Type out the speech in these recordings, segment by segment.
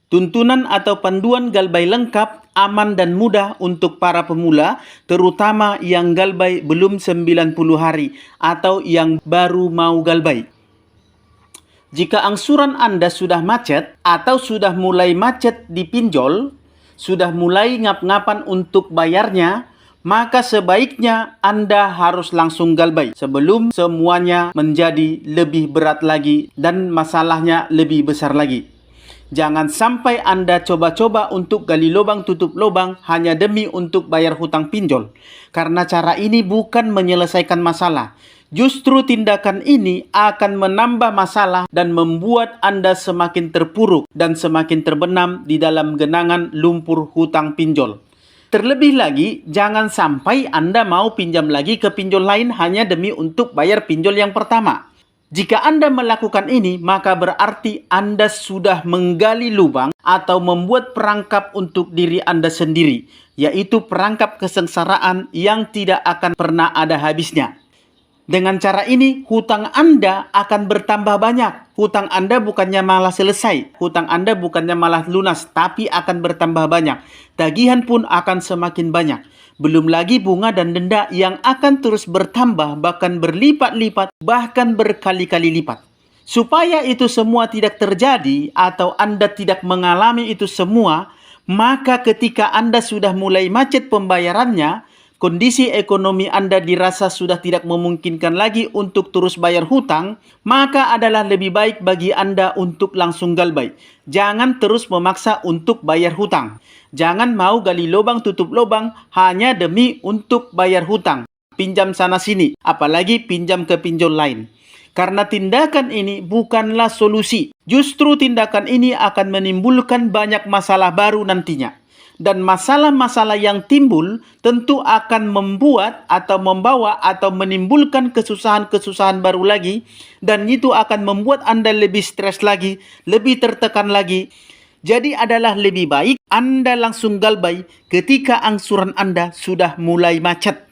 Tuntunan atau panduan galbay lengkap, aman dan mudah untuk para pemula, terutama yang galbay belum 90 hari atau yang baru mau galbay. Jika angsuran Anda sudah macet atau sudah mulai macet di pinjol, sudah mulai ngap-ngapan untuk bayarnya, maka sebaiknya Anda harus langsung galbay sebelum semuanya menjadi lebih berat lagi dan masalahnya lebih besar lagi. Jangan sampai Anda coba-coba untuk gali lubang tutup lubang hanya demi untuk bayar hutang pinjol. Karena cara ini bukan menyelesaikan masalah. Justru tindakan ini akan menambah masalah dan membuat Anda semakin terpuruk dan semakin terbenam di dalam genangan lumpur hutang pinjol. Terlebih lagi, jangan sampai Anda mau pinjam lagi ke pinjol lain hanya demi untuk bayar pinjol yang pertama. Jika Anda melakukan ini, maka berarti Anda sudah menggali lubang atau membuat perangkap untuk diri Anda sendiri, yaitu perangkap kesengsaraan yang tidak akan pernah ada habisnya. Dengan cara ini, hutang Anda akan bertambah banyak. Hutang Anda bukannya malah selesai. Hutang Anda bukannya malah lunas, tapi akan bertambah banyak. Tagihan pun akan semakin banyak. Belum lagi bunga dan denda yang akan terus bertambah, bahkan berlipat-lipat, bahkan berkali-kali lipat. Supaya itu semua tidak terjadi atau Anda tidak mengalami itu semua, maka ketika Anda sudah mulai macet pembayarannya, kondisi ekonomi Anda dirasa sudah tidak memungkinkan lagi untuk terus bayar hutang, maka adalah lebih baik bagi Anda untuk langsung galbay. Jangan terus memaksa untuk bayar hutang. Jangan mau gali lubang tutup lubang hanya demi untuk bayar hutang. Pinjam sana-sini, apalagi pinjam ke pinjol lain. Karena tindakan ini bukanlah solusi. Justru tindakan ini akan menimbulkan banyak masalah baru nantinya. Dan masalah-masalah yang timbul tentu akan membuat atau membawa atau menimbulkan kesusahan-kesusahan baru lagi. Dan itu akan membuat Anda lebih stres lagi, lebih tertekan lagi. Jadi adalah lebih baik Anda langsung galbay ketika angsuran Anda sudah mulai macet.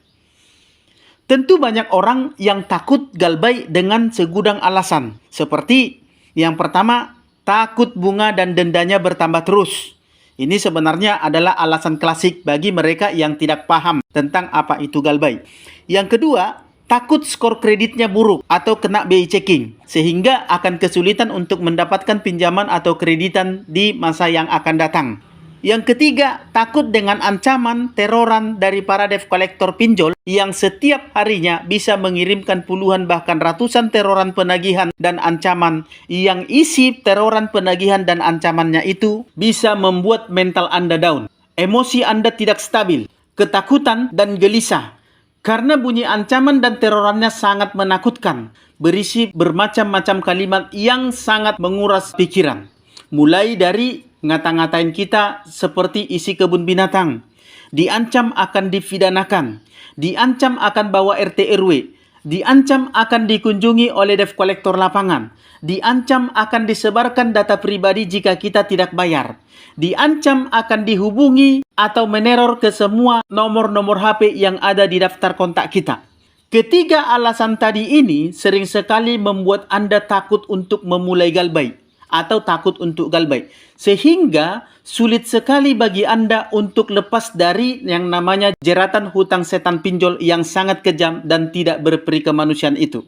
Tentu banyak orang yang takut galbay dengan segudang alasan. Seperti yang pertama, takut bunga dan dendanya bertambah terus. Ini sebenarnya adalah alasan klasik bagi mereka yang tidak paham tentang apa itu galbay. Yang kedua, takut skor kreditnya buruk atau kena BI checking, sehingga akan kesulitan untuk mendapatkan pinjaman atau kreditan di masa yang akan datang. Yang ketiga, takut dengan ancaman teroran dari para debt collector pinjol yang setiap harinya bisa mengirimkan puluhan bahkan ratusan teroran penagihan dan ancaman yang isi teroran penagihan dan ancamannya itu bisa membuat mental Anda down. Emosi Anda tidak stabil, ketakutan dan gelisah. Karena bunyi ancaman dan terorannya sangat menakutkan, berisi bermacam-macam kalimat yang sangat menguras pikiran. Mulai dari ngata-ngatain kita seperti isi kebun binatang, diancam akan dipidanakan, diancam akan bawa RT RW, diancam akan dikunjungi oleh debt collector lapangan, diancam akan disebarkan data pribadi jika kita tidak bayar, diancam akan dihubungi atau meneror ke semua nomor-nomor HP yang ada di daftar kontak kita. Ketiga alasan tadi ini sering sekali membuat Anda takut untuk memulai galbay atau takut untuk galbay, sehingga sulit sekali bagi Anda untuk lepas dari yang namanya jeratan hutang setan pinjol yang sangat kejam dan tidak berperi kemanusiaan itu.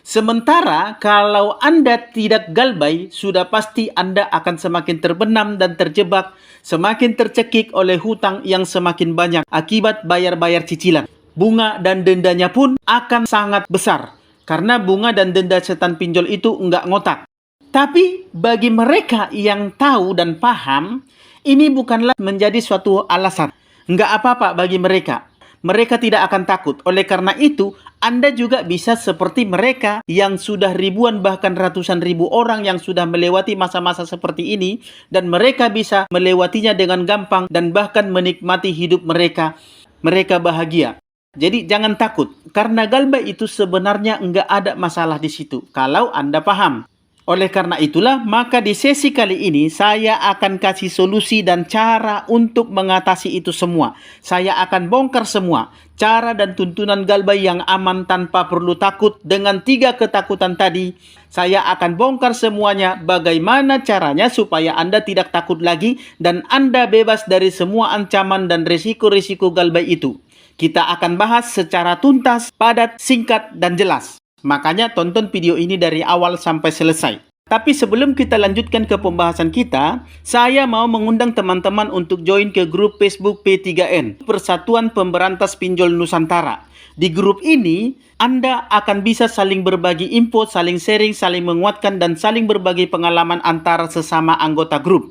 Sementara kalau Anda tidak galbay, sudah pasti Anda akan semakin terbenam dan terjebak, semakin tercekik oleh hutang yang semakin banyak akibat bayar-bayar cicilan. Bunga dan dendanya pun akan sangat besar, karena bunga dan denda setan pinjol itu nggak ngotak. Tapi bagi mereka yang tahu dan paham, ini bukanlah menjadi suatu alasan. Nggak apa-apa bagi mereka. Mereka tidak akan takut. Oleh karena itu, Anda juga bisa seperti mereka yang sudah ribuan bahkan ratusan ribu orang yang sudah melewati masa-masa seperti ini, dan mereka bisa melewatinya dengan gampang dan bahkan menikmati hidup mereka. Mereka bahagia. Jadi jangan takut, karena galbay itu sebenarnya nggak ada masalah di situ kalau Anda paham. Oleh karena itulah, maka di sesi kali ini saya akan kasih solusi dan cara untuk mengatasi itu semua. Saya akan bongkar semua cara dan tuntunan galbay yang aman tanpa perlu takut dengan 3 ketakutan tadi. Saya akan bongkar semuanya bagaimana caranya supaya Anda tidak takut lagi dan Anda bebas dari semua ancaman dan risiko-risiko galbay itu. Kita akan bahas secara tuntas, padat, singkat, dan jelas. Makanya tonton video ini dari awal sampai selesai. Tapi sebelum kita lanjutkan ke pembahasan kita, saya mau mengundang teman-teman untuk join ke grup Facebook P3N, Persatuan Pemberantas Pinjol Nusantara. Di grup ini, Anda akan bisa saling berbagi info, saling sharing, saling menguatkan, dan saling berbagi pengalaman antara sesama anggota grup.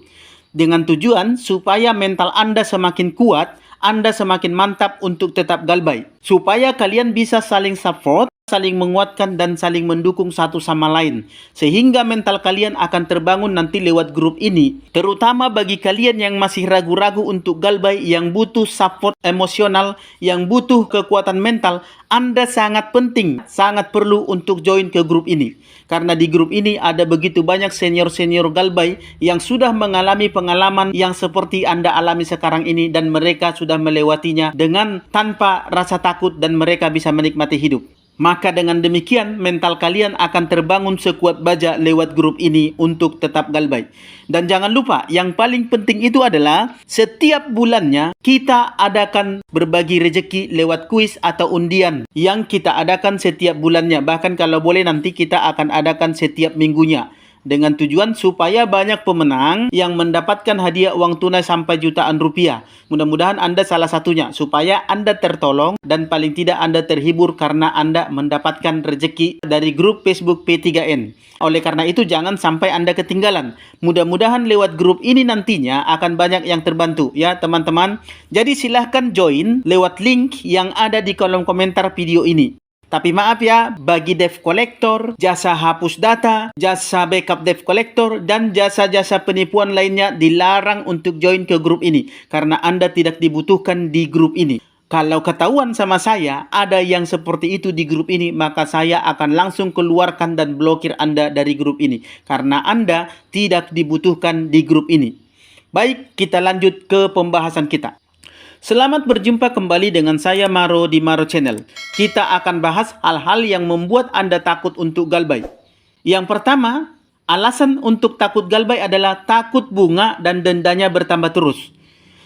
Dengan tujuan supaya mental Anda semakin kuat, Anda semakin mantap untuk tetap galbay. Supaya kalian bisa saling support, saling menguatkan dan saling mendukung satu sama lain. Sehingga mental kalian akan terbangun nanti lewat grup ini. Terutama bagi kalian yang masih ragu-ragu untuk galbay, yang butuh support emosional, yang butuh kekuatan mental, Anda sangat penting, sangat perlu untuk join ke grup ini. Karena di grup ini ada begitu banyak senior-senior galbay yang sudah mengalami pengalaman yang seperti Anda alami sekarang ini dan mereka sudah melewatinya dengan tanpa rasa takut dan mereka bisa menikmati hidup. Maka dengan demikian mental kalian akan terbangun sekuat baja lewat grup ini untuk tetap galbay. Dan jangan lupa, yang paling penting itu adalah setiap bulannya kita adakan berbagi rezeki lewat kuis atau undian yang kita adakan setiap bulannya. Bahkan kalau boleh nanti kita akan adakan setiap minggunya. Dengan tujuan supaya banyak pemenang yang mendapatkan hadiah uang tunai sampai jutaan rupiah. Mudah-mudahan Anda salah satunya, supaya Anda tertolong dan paling tidak Anda terhibur karena Anda mendapatkan rezeki dari grup Facebook P3N. Oleh karena itu jangan sampai Anda ketinggalan. Mudah-mudahan lewat grup ini nantinya akan banyak yang terbantu ya teman-teman. Jadi silahkan join lewat link yang ada di kolom komentar video ini. Tapi maaf ya, bagi debt collector, jasa hapus data, jasa backup debt collector, dan jasa-jasa penipuan lainnya dilarang untuk join ke grup ini. Karena Anda tidak dibutuhkan di grup ini. Kalau ketahuan sama saya, ada yang seperti itu di grup ini, maka saya akan langsung keluarkan dan blokir Anda dari grup ini. Karena Anda tidak dibutuhkan di grup ini. Baik, kita lanjut ke pembahasan kita. Selamat berjumpa kembali dengan saya Maro di Maro Channel. Kita akan bahas hal-hal yang membuat Anda takut untuk galbay. Yang pertama, alasan untuk takut galbay adalah takut bunga dan dendanya bertambah terus.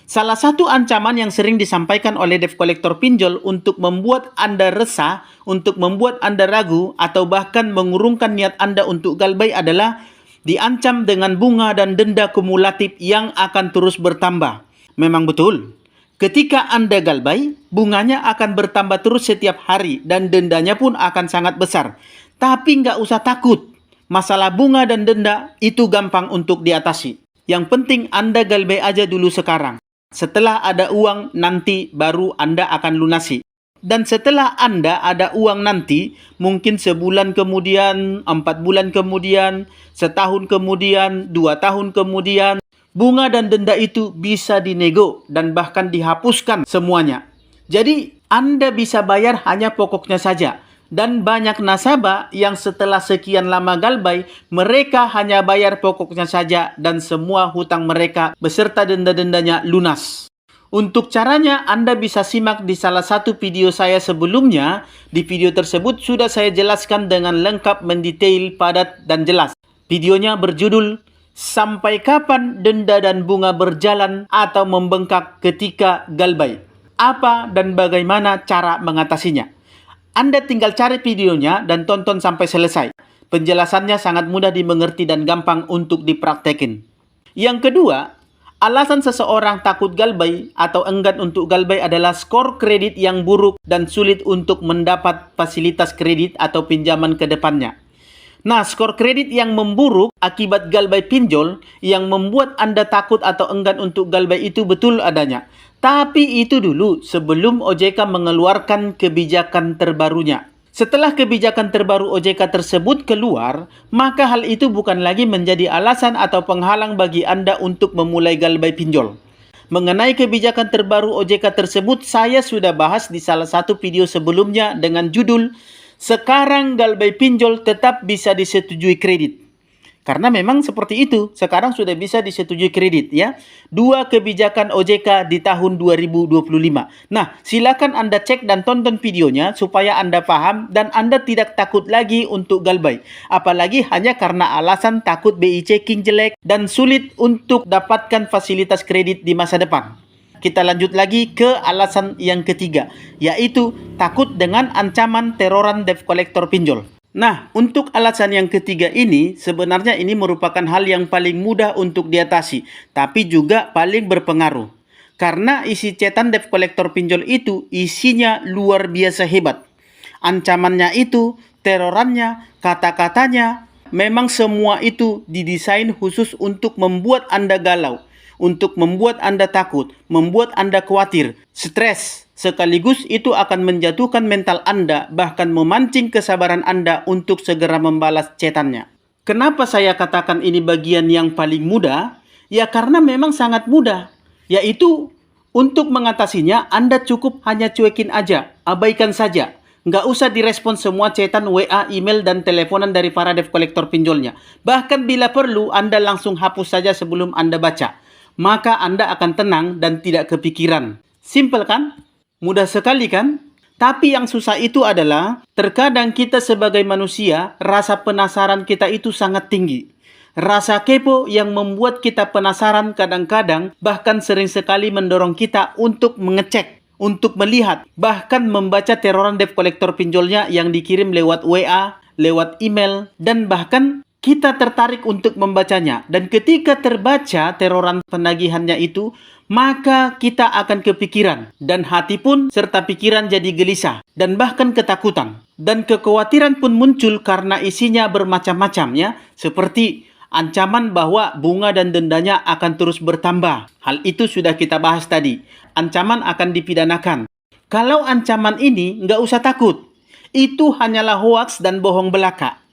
Salah satu ancaman yang sering disampaikan oleh debt collector pinjol untuk membuat Anda resah, untuk membuat Anda ragu, atau bahkan mengurungkan niat Anda untuk galbay adalah diancam dengan bunga dan denda kumulatif yang akan terus bertambah. Memang betul. Ketika Anda galbay, bunganya akan bertambah terus setiap hari dan dendanya pun akan sangat besar. Tapi nggak usah takut. Masalah bunga dan denda itu gampang untuk diatasi. Yang penting Anda galbay aja dulu sekarang. Setelah ada uang, nanti baru Anda akan lunasi. Dan setelah Anda ada uang nanti, mungkin sebulan kemudian, 4 bulan kemudian, setahun kemudian, 2 tahun kemudian, bunga dan denda itu bisa dinego dan bahkan dihapuskan semuanya. Jadi Anda bisa bayar hanya pokoknya saja. Dan banyak nasabah yang setelah sekian lama galbay, mereka hanya bayar pokoknya saja dan semua hutang mereka beserta denda-dendanya lunas. Untuk caranya Anda bisa simak di salah satu video saya sebelumnya. Di video tersebut sudah saya jelaskan dengan lengkap, mendetail, padat, dan jelas. Videonya berjudul Sampai Kapan Denda dan Bunga Berjalan atau Membengkak Ketika Galbay? Apa dan bagaimana cara mengatasinya? Anda tinggal cari videonya dan tonton sampai selesai. Penjelasannya sangat mudah dimengerti dan gampang untuk dipraktekin. Yang kedua, alasan seseorang takut galbay atau enggan untuk galbay adalah skor kredit yang buruk dan sulit untuk mendapat fasilitas kredit atau pinjaman ke depannya. Nah, skor kredit yang memburuk akibat galbay pinjol yang membuat Anda takut atau enggan untuk galbay itu betul adanya. Tapi itu dulu sebelum OJK mengeluarkan kebijakan terbarunya. Setelah kebijakan terbaru OJK tersebut keluar, maka hal itu bukan lagi menjadi alasan atau penghalang bagi Anda untuk memulai galbay pinjol. Mengenai kebijakan terbaru OJK tersebut, saya sudah bahas di salah satu video sebelumnya dengan judul Sekarang galbay pinjol tetap bisa disetujui kredit. Karena memang seperti itu, sekarang sudah bisa disetujui kredit ya. Dua kebijakan OJK di tahun 2025. Nah, silakan Anda cek dan tonton videonya supaya Anda paham dan Anda tidak takut lagi untuk galbay. Apalagi hanya karena alasan takut BI checking jelek dan sulit untuk dapatkan fasilitas kredit di masa depan. Kita lanjut lagi ke alasan yang ketiga, yaitu takut dengan ancaman teroran debt collector pinjol. Nah, untuk alasan yang ketiga ini, sebenarnya ini merupakan hal yang paling mudah untuk diatasi, tapi juga paling berpengaruh. Karena isi chatan debt collector pinjol itu isinya luar biasa hebat. Ancamannya itu, terorannya, kata-katanya, memang semua itu didesain khusus untuk membuat Anda galau, untuk membuat Anda takut, membuat Anda khawatir, stres. Sekaligus itu akan menjatuhkan mental Anda, bahkan memancing kesabaran Anda untuk segera membalas chatannya. Kenapa saya katakan ini bagian yang paling mudah? Ya karena memang sangat mudah. Yaitu untuk mengatasinya Anda cukup hanya cuekin aja, abaikan saja. Nggak usah direspon semua chatan, WA, email, dan teleponan dari para debt collector pinjolnya. Bahkan bila perlu, Anda langsung hapus saja sebelum Anda baca. Maka Anda akan tenang dan tidak kepikiran. Simple kan? Mudah sekali kan? Tapi yang susah itu adalah terkadang kita sebagai manusia, rasa penasaran kita itu sangat tinggi. Rasa kepo yang membuat kita penasaran kadang-kadang bahkan sering sekali mendorong kita untuk mengecek, untuk melihat, bahkan membaca teroran debt collector pinjolnya yang dikirim lewat WA, lewat email, dan bahkan kita tertarik untuk membacanya. Dan ketika terbaca teroran penagihannya itu, maka kita akan kepikiran. Dan hati pun serta pikiran jadi gelisah. Dan bahkan ketakutan. Dan kekhawatiran pun muncul karena isinya bermacam-macam ya. Seperti ancaman bahwa bunga dan dendanya akan terus bertambah. Hal itu sudah kita bahas tadi. Ancaman akan dipidanakan. Kalau ancaman ini nggak usah takut. Itu hanyalah hoaks dan bohong belaka.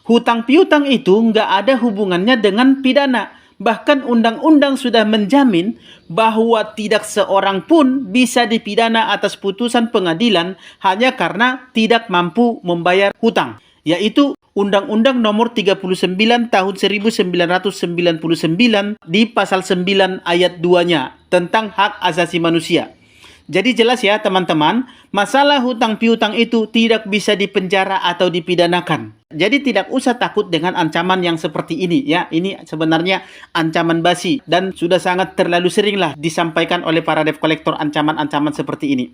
Hutang piutang itu nggak ada hubungannya dengan pidana. Bahkan undang-undang sudah menjamin bahwa tidak seorang pun bisa dipidana atas putusan pengadilan hanya karena tidak mampu membayar hutang. Yaitu Undang-Undang Nomor 39 Tahun 1999 di pasal 9 ayat 2-nya tentang hak asasi manusia. Jadi jelas ya teman-teman, masalah hutang piutang itu tidak bisa dipenjara atau dipidanakan. Jadi tidak usah takut dengan ancaman yang seperti ini ya. Ini sebenarnya ancaman basi dan sudah sangat terlalu seringlah disampaikan oleh para debt collector ancaman-ancaman seperti ini.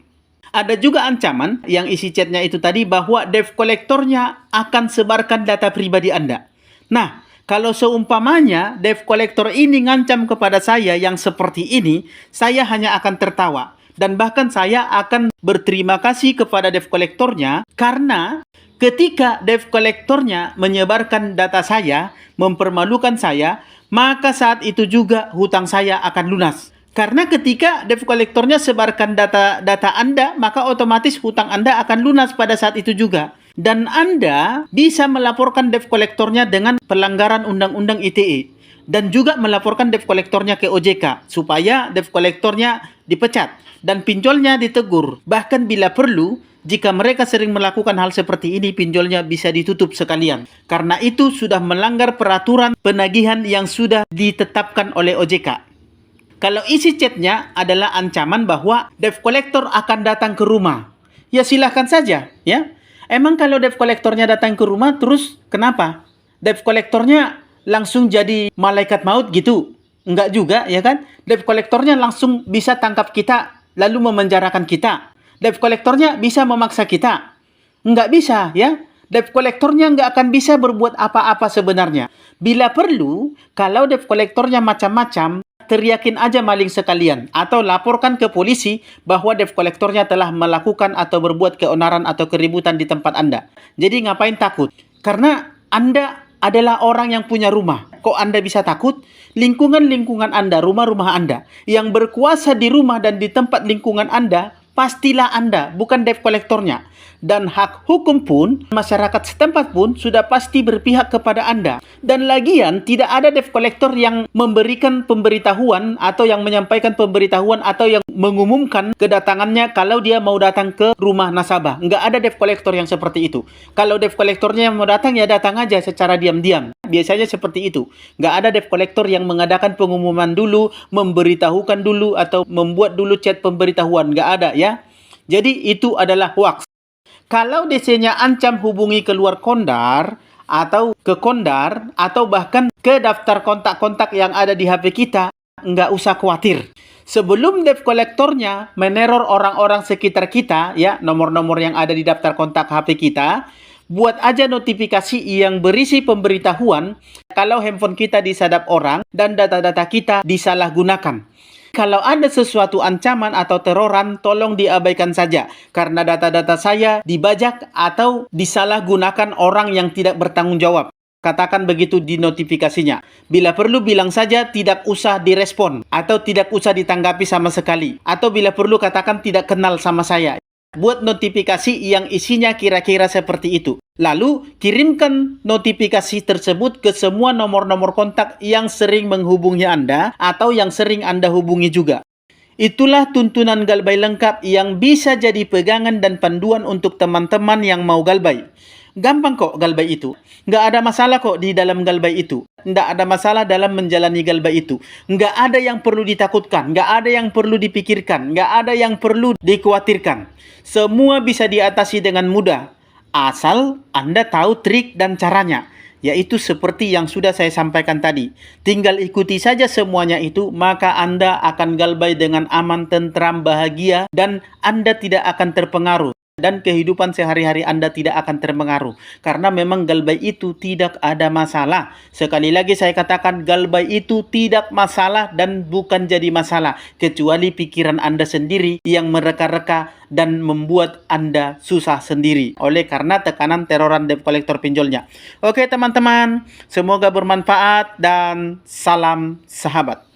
Ada juga ancaman yang isi chatnya itu tadi bahwa debt collectornya akan sebarkan data pribadi Anda. Nah, kalau seumpamanya debt collector ini ngancam kepada saya yang seperti ini, saya hanya akan tertawa. Dan bahkan saya akan berterima kasih kepada debt collectornya karena ketika debt collectornya menyebarkan data saya, mempermalukan saya, maka saat itu juga hutang saya akan lunas. Karena ketika debt collectornya sebarkan data Anda, maka otomatis hutang Anda akan lunas pada saat itu juga. Dan Anda bisa melaporkan debt collectornya dengan pelanggaran Undang-Undang ITE. Dan juga melaporkan debt collectornya ke OJK supaya debt collectornya dipecat dan pinjolnya ditegur. Bahkan bila perlu, jika mereka sering melakukan hal seperti ini, pinjolnya bisa ditutup sekalian. Karena itu sudah melanggar peraturan penagihan yang sudah ditetapkan oleh OJK. Kalau isi chatnya adalah ancaman bahwa debt collector akan datang ke rumah, ya silahkan saja ya. Emang kalau debt collectornya datang ke rumah terus kenapa? Debt collectornya langsung jadi malaikat maut gitu? Enggak juga ya kan? Debt collectornya langsung bisa tangkap kita lalu memenjarakan kita. Debt collectornya bisa memaksa kita? Enggak bisa ya. Debt collectornya nggak akan bisa berbuat apa-apa sebenarnya. Bila perlu, kalau debt collectornya macam-macam, teriakin aja maling sekalian atau laporkan ke polisi bahwa debt collectornya telah melakukan atau berbuat keonaran atau keributan di tempat Anda. Jadi ngapain takut? Karena Anda adalah orang yang punya rumah. Kok Anda bisa takut? Lingkungan-lingkungan Anda, rumah-rumah Anda yang berkuasa di rumah dan di tempat lingkungan Anda, pastilah Anda, bukan debt collectornya. Dan hak hukum pun, masyarakat setempat pun sudah pasti berpihak kepada Anda. Dan lagian, tidak ada debt collector yang memberikan pemberitahuan atau yang menyampaikan pemberitahuan atau yang mengumumkan kedatangannya kalau dia mau datang ke rumah nasabah. Nggak ada debt collector yang seperti itu. Kalau debt collectornya yang mau datang, ya datang aja secara diam-diam. Biasanya seperti itu. Nggak ada debt collector yang mengadakan pengumuman dulu, memberitahukan dulu, atau membuat dulu chat pemberitahuan. Nggak ada ya. Jadi itu adalah hoax. Kalau DC-nya ancam hubungi keluar Kondar, atau ke Kondar, atau bahkan ke daftar kontak-kontak yang ada di HP kita, nggak usah khawatir. Sebelum debt collectornya meneror orang-orang sekitar kita, ya, nomor-nomor yang ada di daftar kontak HP kita, buat aja notifikasi yang berisi pemberitahuan kalau handphone kita disadap orang dan data-data kita disalahgunakan. Kalau ada sesuatu ancaman atau teroran, tolong diabaikan saja. Karena data-data saya dibajak atau disalahgunakan orang yang tidak bertanggung jawab. Katakan begitu di notifikasinya. Bila perlu bilang saja tidak usah direspon. Atau tidak usah ditanggapi sama sekali. Atau bila perlu katakan tidak kenal sama saya. Buat notifikasi yang isinya kira-kira seperti itu. Lalu, kirimkan notifikasi tersebut ke semua nomor-nomor kontak yang sering menghubungi Anda atau yang sering Anda hubungi juga. Itulah tuntunan Galbay lengkap yang bisa jadi pegangan dan panduan untuk teman-teman yang mau Galbay. Gampang kok Galbay itu. Nggak ada masalah kok di dalam Galbay itu. Nggak ada masalah dalam menjalani Galbay itu. Nggak ada yang perlu ditakutkan. Nggak ada yang perlu dipikirkan. Nggak ada yang perlu dikhawatirkan. Semua bisa diatasi dengan mudah. Asal Anda tahu trik dan caranya. Yaitu seperti yang sudah saya sampaikan tadi. Tinggal ikuti saja semuanya itu, maka Anda akan Galbay dengan aman, tentram, bahagia, dan Anda tidak akan terpengaruh. Dan kehidupan sehari-hari Anda tidak akan terpengaruh. Karena memang Galbay itu tidak ada masalah. Sekali lagi saya katakan, Galbay itu tidak masalah dan bukan jadi masalah. Kecuali pikiran Anda sendiri yang mereka-reka dan membuat Anda susah sendiri. Oleh karena tekanan teroran debt collector pinjolnya. Oke teman-teman, semoga bermanfaat dan salam sahabat.